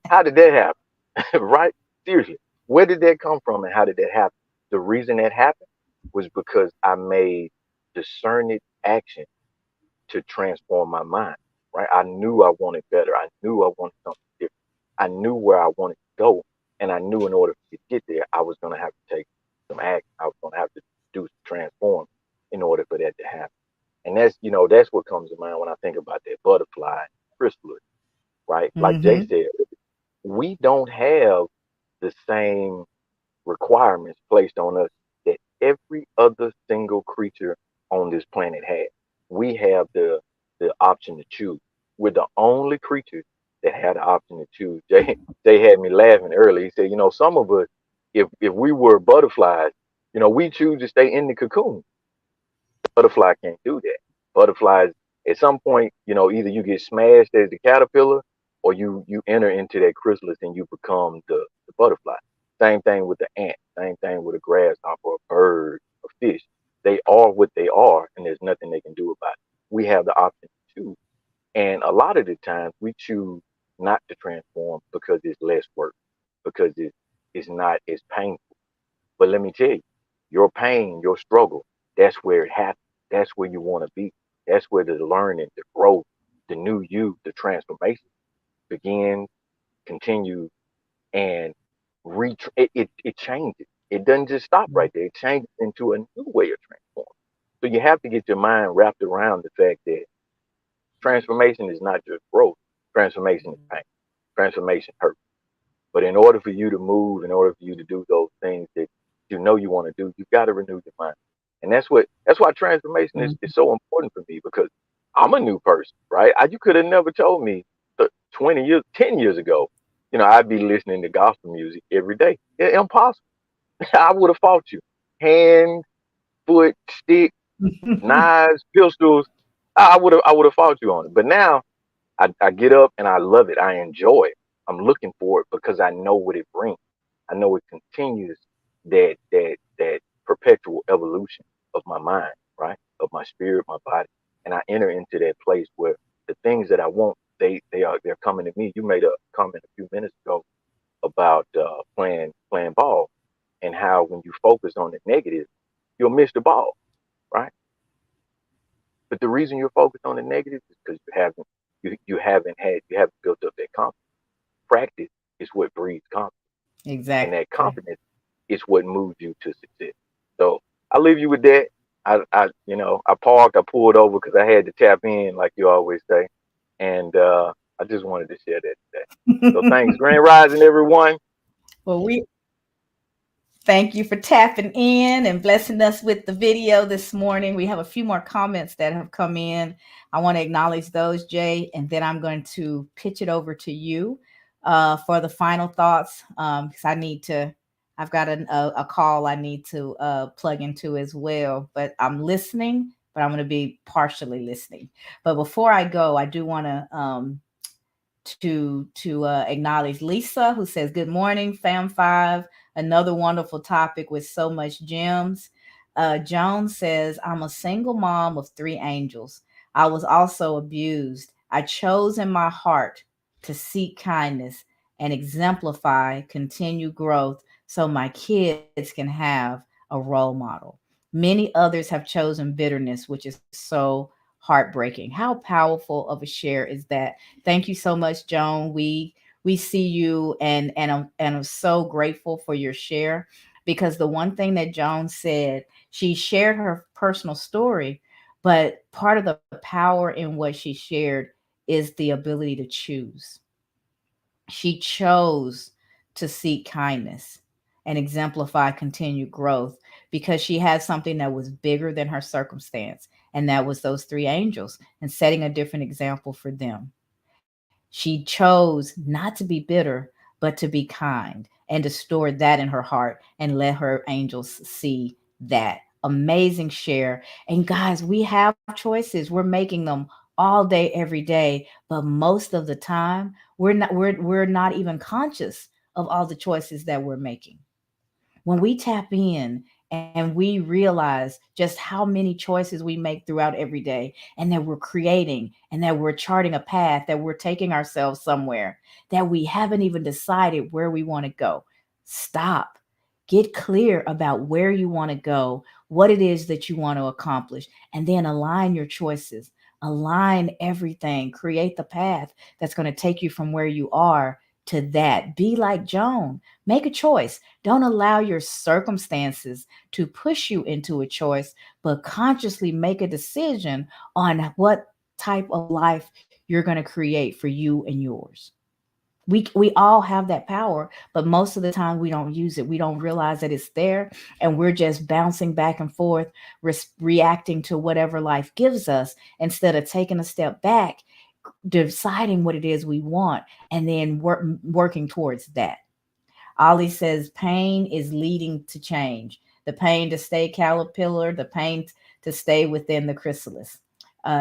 How did that happen? Right? Seriously, where did that come from and how did that happen? The reason that happened was because I made discerning action to transform my mind. Right? I knew I wanted better. I knew I wanted something different. I knew where I wanted to go, and I knew in order to get there, I was going to have to take some action. I was going to have to do some transform in order for that to happen. And that's what comes to mind when I think about that butterfly chrysalis, right? Like Jay Mhm. said, we don't have the same requirements placed on us that every other single creature on this planet has. We have the option to choose. We're the only creatures that had the option to choose. Jay had me laughing earlier. He said, some of us, if we were butterflies, we choose to stay in the cocoon. Butterfly can't do that. Butterflies, at some point, either you get smashed as the caterpillar or you enter into that chrysalis and you become the butterfly. Same thing with the ant, same thing with a grasshopper, a bird, a fish. They are what they are, and there's nothing they can do about it. We have the option to choose. And a lot of the times we choose not to transform because it's less work, because it's not as painful. But let me tell you, your pain, your struggle, that's where it happens. That's where you want to be. That's where the learning, the growth, the new you, the transformation begins, continues, and it changes. It doesn't just stop right there. It changes into a new way of transforming. So you have to get your mind wrapped around the fact that transformation is not just growth. Transformation is pain. Transformation hurts. But in order for you to move, in order for you to do those things that you want to do, you've got to renew your mind. And that's why transformation is so important for me because I'm a new person, right? You could have never told me 20 years, 10 years ago, I'd be listening to gospel music every day. Impossible. I would have fought you. Hand, foot, stick, knives, pistols. I would have fought you on it. But now I get up and I love it. I enjoy it. I'm looking for it because I know what it brings. I know it continues that perpetual evolution of my mind, right? Of my spirit, my body. And I enter into that place where the things that I want, they're coming to me. You made a comment a few minutes ago about playing ball and how when you focus on the negative, you'll miss the ball, right? But the reason you're focused on the negative is because you haven't built up that confidence. Practice is what breeds confidence, and that Exactly. confidence is what moves you to success. So I leave you with that. I parked, I pulled over because I had to tap in, like you always say, and I just wanted to share that today. So thanks, Grand Rising, everyone. Well, we thank you for tapping in and blessing us with the video this morning. We have a few more comments that have come in. I want to acknowledge those, Jay, and then I'm going to pitch it over to you for the final thoughts because I've got a call I need to plug into as well. But I'm listening, but I'm going to be partially listening. But before I go, I do want to acknowledge Lisa, who says, "Good morning, Fam Five. Another wonderful topic with so much gems." Joan says, "I'm a single mom of three angels. I was also abused. I chose in my heart to seek kindness and exemplify continued growth so my kids can have a role model. Many others have chosen bitterness, which is so heartbreaking. How powerful of a share is that? Thank you so much, Joan. We see you, and I'm so grateful for your share, because the one thing that Joan said, she shared her personal story, but part of the power in what she shared is the ability to choose. She chose to seek kindness and exemplify continued growth, because she had something that was bigger than her circumstance, and that was those three angels, and setting a different example for them. She chose not to be bitter, but to be kind, and to store that in her heart and let her angels see that. Amazing share. And guys, we have choices. We're making them all day, every day, but most of the time, we're not even conscious of all the choices that we're making. When we tap in and we realize just how many choices we make throughout every day, and that we're creating, and that we're charting a path, that we're taking ourselves somewhere, that we haven't even decided where we want to go, stop. Get clear about where you want to go, what it is that you want to accomplish, and then align your choices, align everything, create the path that's going to take you from where you are to that. Be like Joan. Make a choice. Don't allow your circumstances to push you into a choice, but consciously make a decision on what type of life you're going to create for you and yours. We all have that power, but most of the time we don't use it. We don't realize that it's there, and we're just bouncing back and forth, reacting to whatever life gives us, instead of taking a step back, deciding what it is we want, and then working towards that. Ollie says pain is leading to change. The pain to stay caterpillar, the pain to stay within the chrysalis.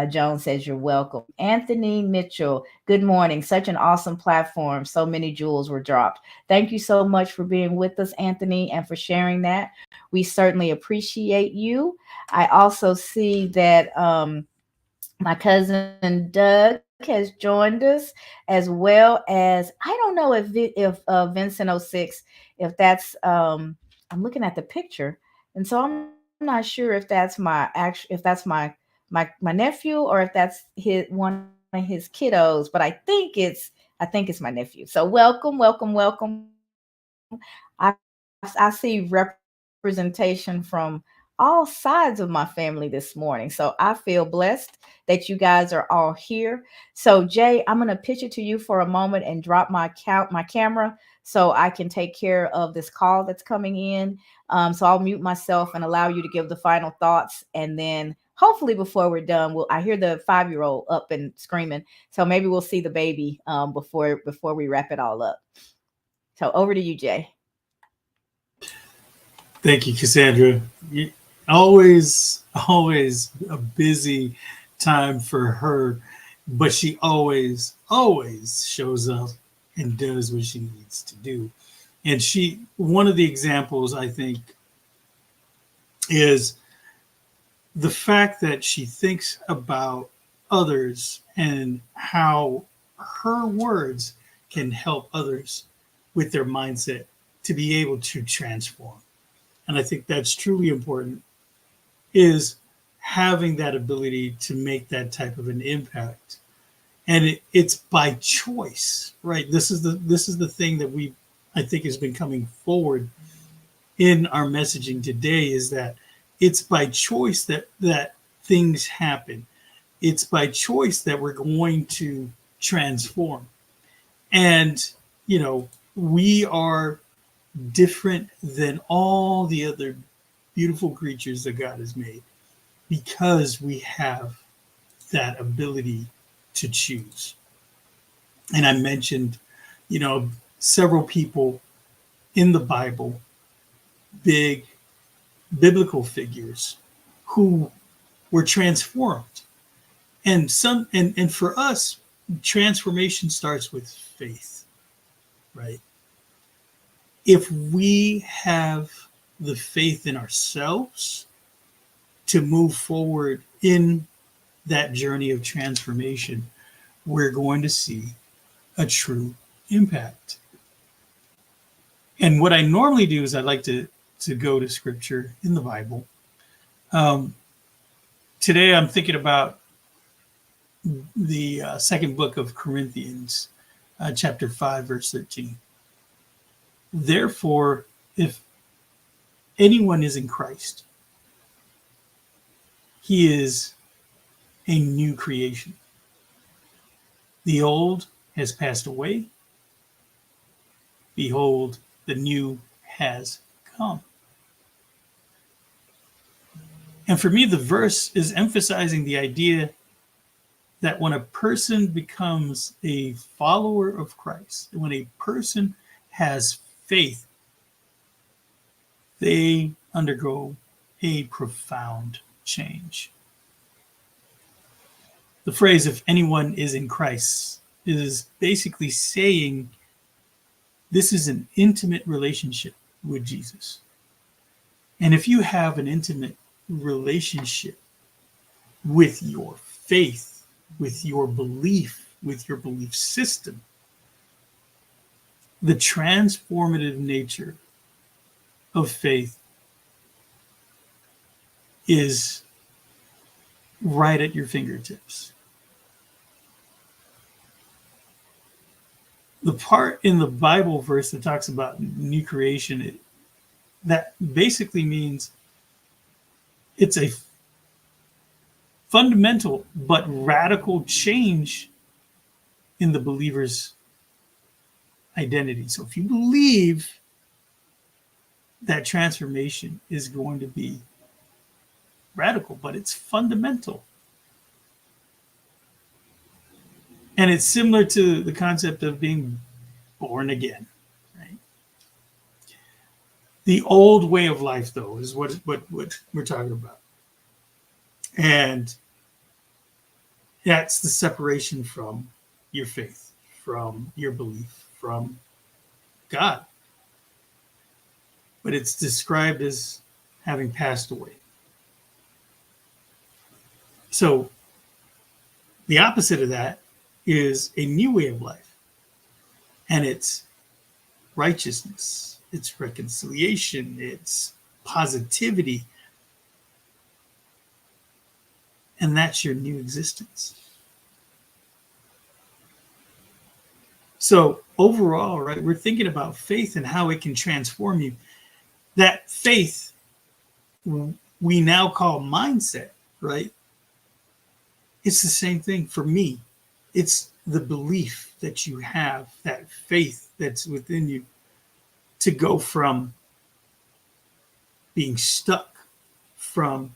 Joan says you're welcome. Anthony Mitchell, good morning. Such an awesome platform. So many jewels were dropped. Thank you so much for being with us, Anthony, and for sharing that. We certainly appreciate you. I also see that my cousin Doug has joined us, as well as, I don't know if Vincent oh 06, if that's I'm looking at the picture, and so I'm not sure if that's my nephew, or if that's his one of his kiddos, but I think it's my nephew. So welcome, welcome, welcome. I see representation from all sides of my family this morning. So I feel blessed that you guys are all here. So Jay, I'm gonna pitch it to you for a moment and drop my camera so I can take care of this call that's coming in. So I'll mute myself and allow you to give the final thoughts, and then hopefully before we're done, I hear the 5-year-old up and screaming. So maybe we'll see the baby before we wrap it all up. So over to you, Jay. Thank you, Cassandra. Always, always a busy time for her, but she always, always shows up and does what she needs to do. And one of the examples I think is the fact that she thinks about others and how her words can help others with their mindset to be able to transform. And I think that's truly important, is having that ability to make that type of an impact. And it's by choice, right? This is the thing that I think has been coming forward in our messaging today, is that it's by choice that things happen. It's by choice that we're going to transform. And, we are different than all the other beautiful creatures that God has made, because we have that ability to choose. And I mentioned, several people in the Bible, big biblical figures, who were transformed. And for us, transformation starts with faith, right? If we have the faith in ourselves to move forward in that journey of transformation, we're going to see a true impact. And what I normally do is I like to go to scripture in the Bible. Today I'm thinking about the second book of Corinthians, chapter 5, verse 13. Therefore, if anyone is in Christ, he is a new creation. The old has passed away. Behold, the new has come. And for me, the verse is emphasizing the idea that when a person becomes a follower of Christ, when a person has faith, they undergo a profound change. The phrase, if anyone is in Christ, is basically saying this is an intimate relationship with Jesus. And if you have an intimate relationship with your faith, with your belief system, the transformative nature of faith is right at your fingertips. The part in the Bible verse that talks about new creation, that basically means it's a fundamental but radical change in the believer's identity. So if you believe that transformation is going to be radical, but it's fundamental. And it's similar to the concept of being born again, right? The old way of life, though, is what we're talking about. And that's the separation from your faith, from your belief, from God. But it's described as having passed away. So the opposite of that is a new way of life. And it's righteousness, it's reconciliation, it's positivity. And that's your new existence. So overall, right, we're thinking about faith and how it can transform you. That faith we now call mindset, right? It's the same thing for me. It's the belief that you have, that faith that's within you, to go from being stuck, from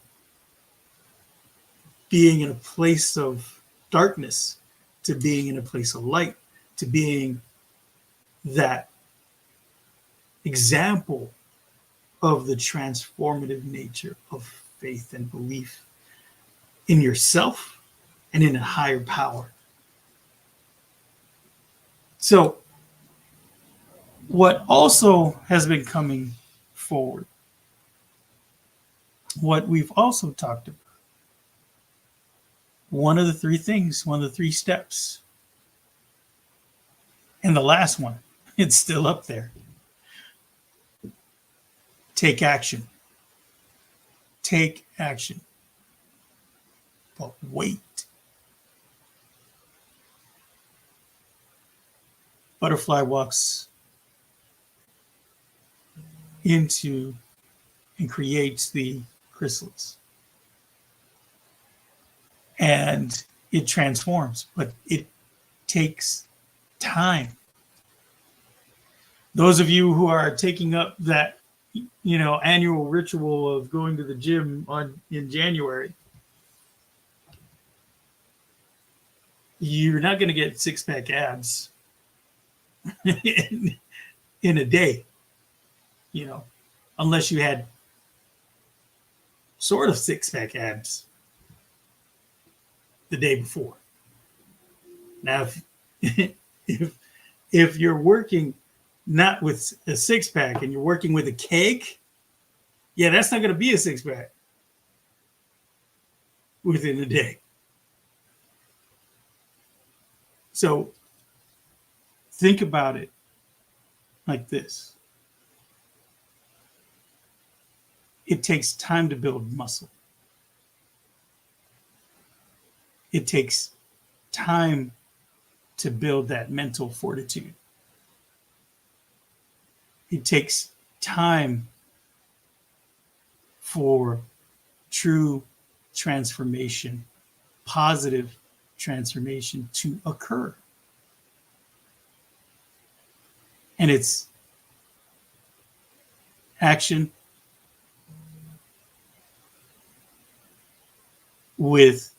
being in a place of darkness, to being in a place of light, to being that example of the transformative nature of faith and belief in yourself and in a higher power. So what also has been coming forward, what we've also talked about, one of the three steps, and the last one, it's still up there. Take action. Take action. But wait. Butterfly walks into and creates the chrysalis. And it transforms, but it takes time. Those of you who are taking up that, annual ritual of going to the gym in January, you're not going to get six-pack abs in a day, unless you had sort of six-pack abs the day before. Now, if you're working not with a six-pack and you're working with a keg, yeah, that's not going to be a six-pack within a day. So think about it like this. It takes time to build muscle. It takes time to build that mental fortitude. It takes time for true transformation, positive transformation to occur. And it's action with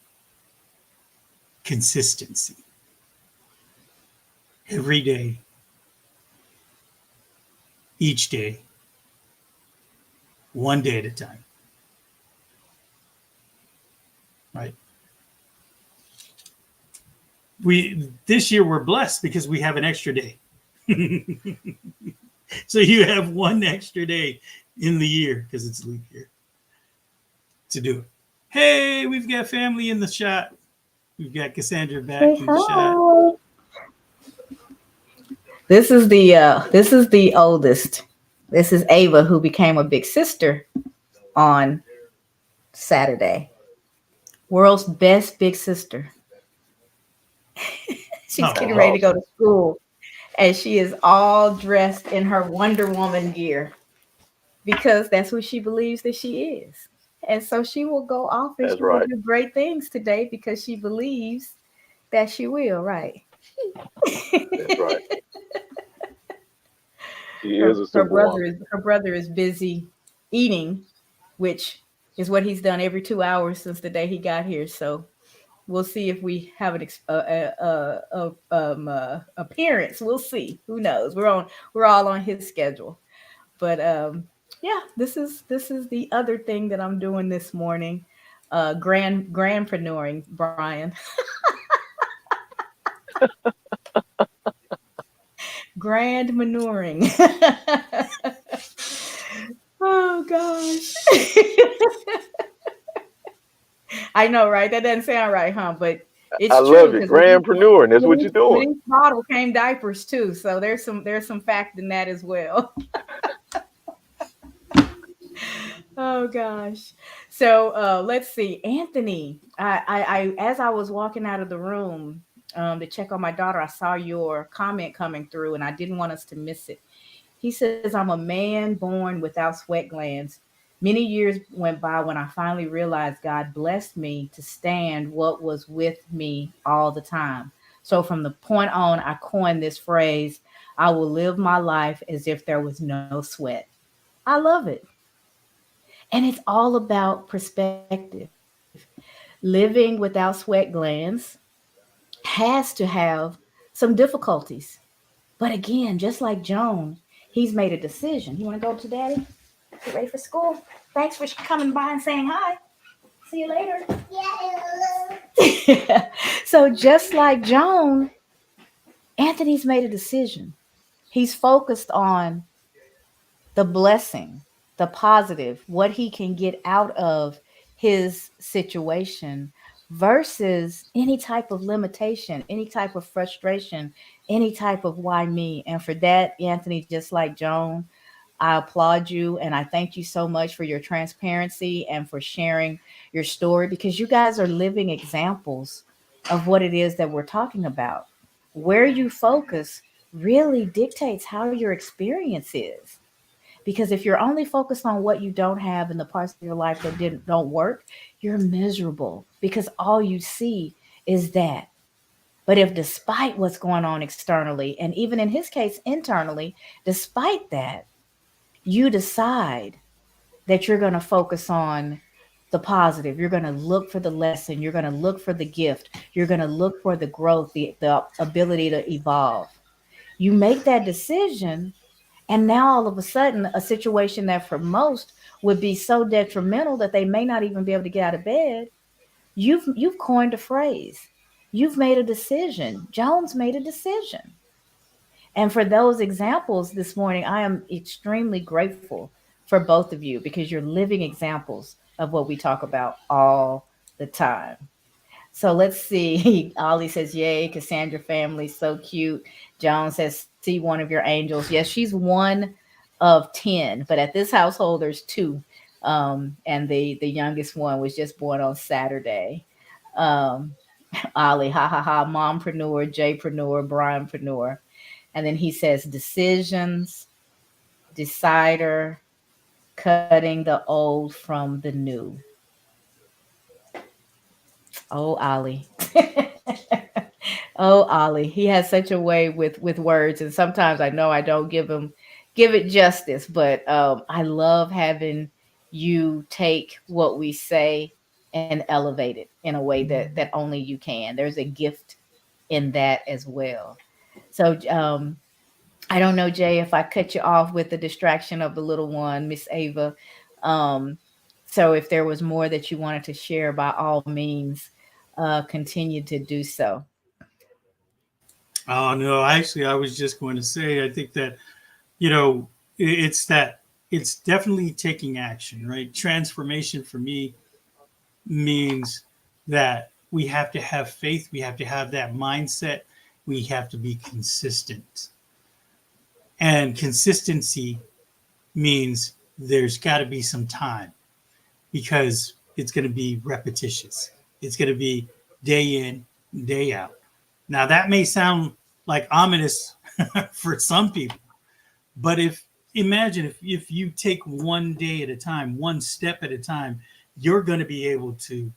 consistency. Every day, each day, one day at a time. Right? This year we're blessed because we have an extra day. So you have one extra day in the year, because it's a leap year, to do it. Hey, we've got family in the shot. We've got Cassandra back in the shot. This is the oldest. This is Ava, who became a big sister on Saturday. World's best big sister. She's getting ready to go to school, and she is all dressed in her Wonder Woman gear because that's who she believes that she is. And so she will go off and That's she will right. do great things today because she believes that she will, right? That's right. She is a superwoman. Her brother is busy eating, which is what he's done every 2 hours since the day he got here. So we'll see if we have an appearance. We'll see. Who knows? We're all on his schedule. But yeah, this is the other thing that I'm doing this morning. Grandpreneuring, Brian. Grand manuring. Oh gosh. I know, right? That doesn't sound right, huh? But it's I true love it. because Grandpreneur, and that's what you're doing. with each bottle came diapers too. So there's some fact in that as well. Oh gosh. So let's see. Anthony, I as I was walking out of the room to check on my daughter, I saw your comment coming through and I didn't want us to miss it. He says, I'm a man born without sweat glands. Many years went by when I finally realized God blessed me to stand what was with me all the time. So from the point on, I coined this phrase, I will live my life as if there was no sweat. I love it. And it's all about perspective. Living without sweat glands has to have some difficulties. But again, just like Joan, he's made a decision. You want to go to daddy? Get ready for school? Thanks for coming by and saying hi. See you later. Yeah. So just like Joan, Anthony's made a decision. He's focused on the blessing, the positive, what he can get out of his situation versus any type of limitation, any type of frustration, any type of why me. And for that, Anthony, just like Joan, I applaud you and I thank you so much for your transparency and for sharing your story because you guys are living examples of what it is that we're talking about. Where you focus really dictates how your experience is. Because if you're only focused on what you don't have and the parts of your life that don't work, you're miserable because all you see is that. But if despite what's going on externally, and even in his case internally, despite that, you decide that you're going to focus on the positive, you're going to look for the lesson, you're going to look for the gift, you're going to look for the growth, the ability to evolve. You make that decision and now all of a sudden, a situation that for most would be so detrimental that they may not even be able to get out of bed, you've coined a phrase. You've made a decision. Jones made a decision. And for those examples this morning, I am extremely grateful for both of you because you're living examples of what we talk about all the time. So let's see. Ollie says, yay, Cassandra family, so cute. Joan says, see one of your angels. Yes, she's one of 10, but at this household, there's two. And the youngest one was just born on Saturday. Um, Ollie, ha ha ha, mompreneur, Jpreneur, Brianpreneur. And then he says decisions, decider, cutting the old from the new. Oh, Ollie. Oh, Ollie. He has such a way with words, and sometimes I know I don't give it justice, but I love having you take what we say and elevate it in a way that only you can. There's a gift in that as well. So I don't know, Jay, if I cut you off with the distraction of the little one, Miss Ava. Um, so if there was more that you wanted to share, by all means, continue to do so. Oh no, actually, I was just going to say, I think that, you know, it's that it's definitely taking action, right? Transformation for me means that we have to have faith, we have to have that mindset, we have to be consistent. And consistency means there's got to be some time because it's going to be repetitious. It's going to be day in, day out. Now, that may sound like ominous for some people, but imagine if you take one day at a time, one step at a time, you're going to be able to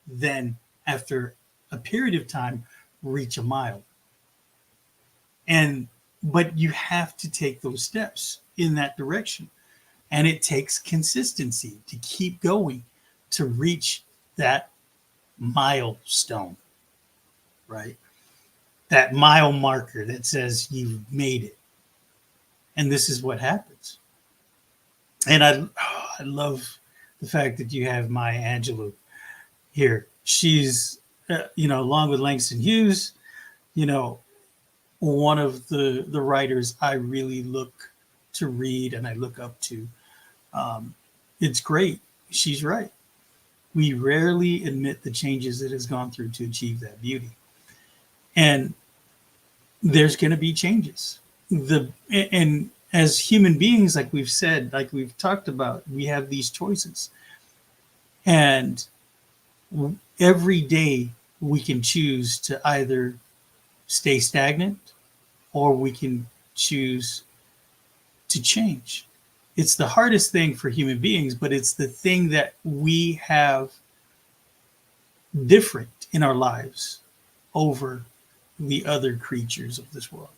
then, after a period of time, reach a mile. And but you have to take those steps in that direction. And it takes consistency to keep going to reach that milestone, right? That mile marker that says you've made it. And this is what happens. And I love the fact that you have Maya Angelou here. She's, along with Langston Hughes, you know, one of the writers I really look to read and I look up to. Um, it's great. She's right. We rarely admit the changes it has gone through to achieve that beauty. And there's going to be changes. And as human beings, like we've said, like we've talked about, we have these choices. And every day we can choose to either stay stagnant or we can choose to change. It's the hardest thing for human beings, but it's the thing that we have different in our lives over the other creatures of this world.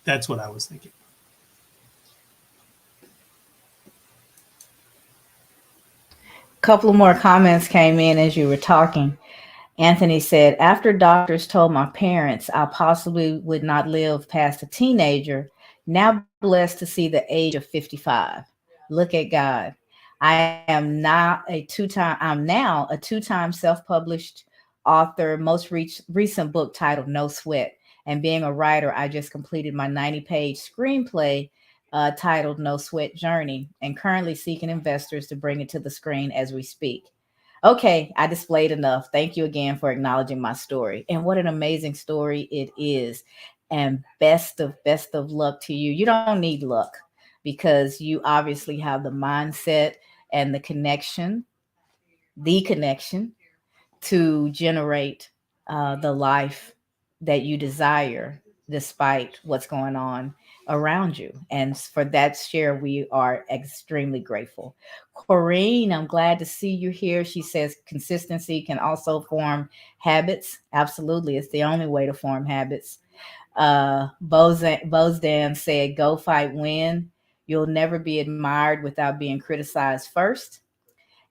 That's what I was thinking. A couple of more comments came in as you were talking. Anthony said, after doctors told my parents I possibly would not live past a teenager, now blessed to see the age of 55. Look at God. I'm now a two-time self-published author, most recent book titled No Sweat. And being a writer, I just completed my 90-page screenplay titled No Sweat Journey and currently seeking investors to bring it to the screen as we speak. Okay, I displayed enough. Thank you again for acknowledging my story. And what an amazing story it is. And best of luck to you. You don't need luck because you obviously have the mindset and the connection to generate the life that you desire despite what's going on around you. And for that share, we are extremely grateful. Corrine, I'm glad to see you here. She says consistency can also form habits. Absolutely. It's the only way to form habits. Bozdan said, go fight, win. You'll never be admired without being criticized first.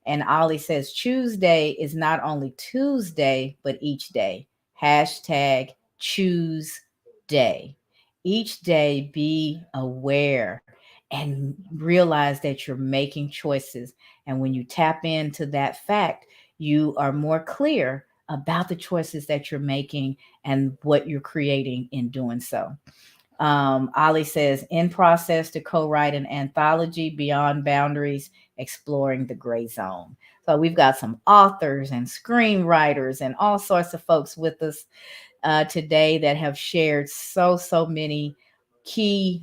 And Ollie says Tuesday is not only Tuesday, but each day. Hashtag choose day. Each day be aware and realize that you're making choices. And when you tap into that fact, you are more clear about the choices that you're making and what you're creating in doing so. Ali says, in process to co-write an anthology, Beyond Boundaries, Exploring the Gray Zone. So we've got some authors and screenwriters and all sorts of folks with us today that have shared so many key,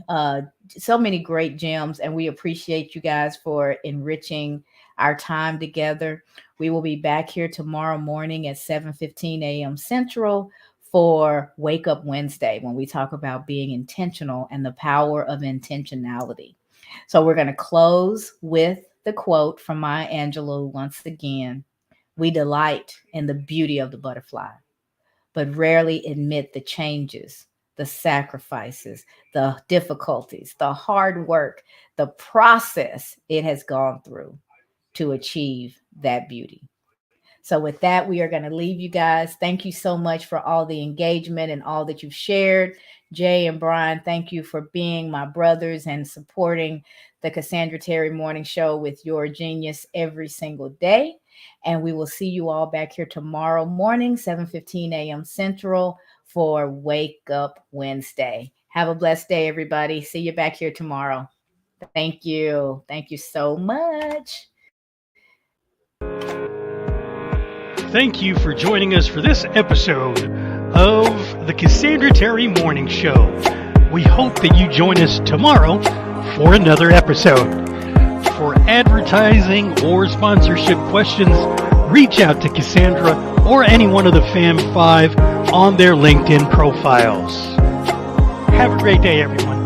so many great gems, and we appreciate you guys for enriching our time together. We will be back here tomorrow morning at 7:15 a.m. Central for Wake Up Wednesday, when we talk about being intentional and the power of intentionality. So we're going to close with the quote from Maya Angelou once again. We delight in the beauty of the butterfly, but rarely admit the changes, the sacrifices, the difficulties, the hard work, the process it has gone through to achieve that beauty. So with that, we are going to leave you guys. Thank you so much for all the engagement and all that you've shared. Jay and Brian, thank you for being my brothers and supporting the Cassandra Terry Morning Show with your genius every single day. And we will see you all back here tomorrow morning, 7:15 a.m. Central, for Wake Up Wednesday. Have a blessed day, everybody. See you back here tomorrow. Thank you. Thank you so much. Thank you for joining us for this episode of the Cassandra Terry Morning Show. We hope that you join us tomorrow for another episode. For advertising or sponsorship questions, reach out to Cassandra or any one of the Fam 5 on their LinkedIn profiles. Have a great day, everyone.